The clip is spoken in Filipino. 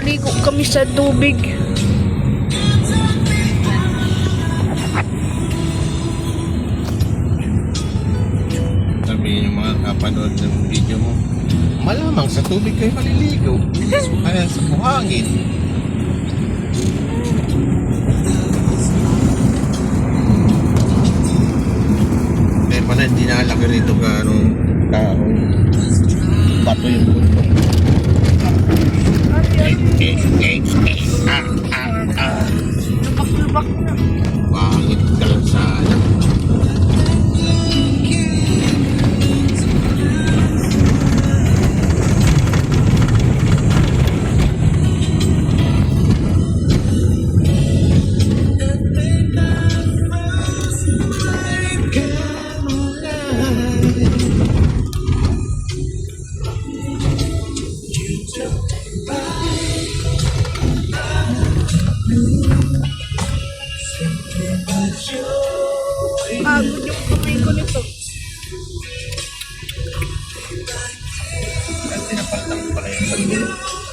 Nakaligo kami sa tubig. Sabihin yung mga kapanood ng video mo, malamang sa tubig kayo maliligo. Kaya sa buhangin. Eh, pa na, hindi nakalaki rito ka, kahoy. Bato yung puto. Lubak-lubak na. Pangit ka lang sana. Pagod yung kamay ko nito. At pinapaltang pala yung sa dulo.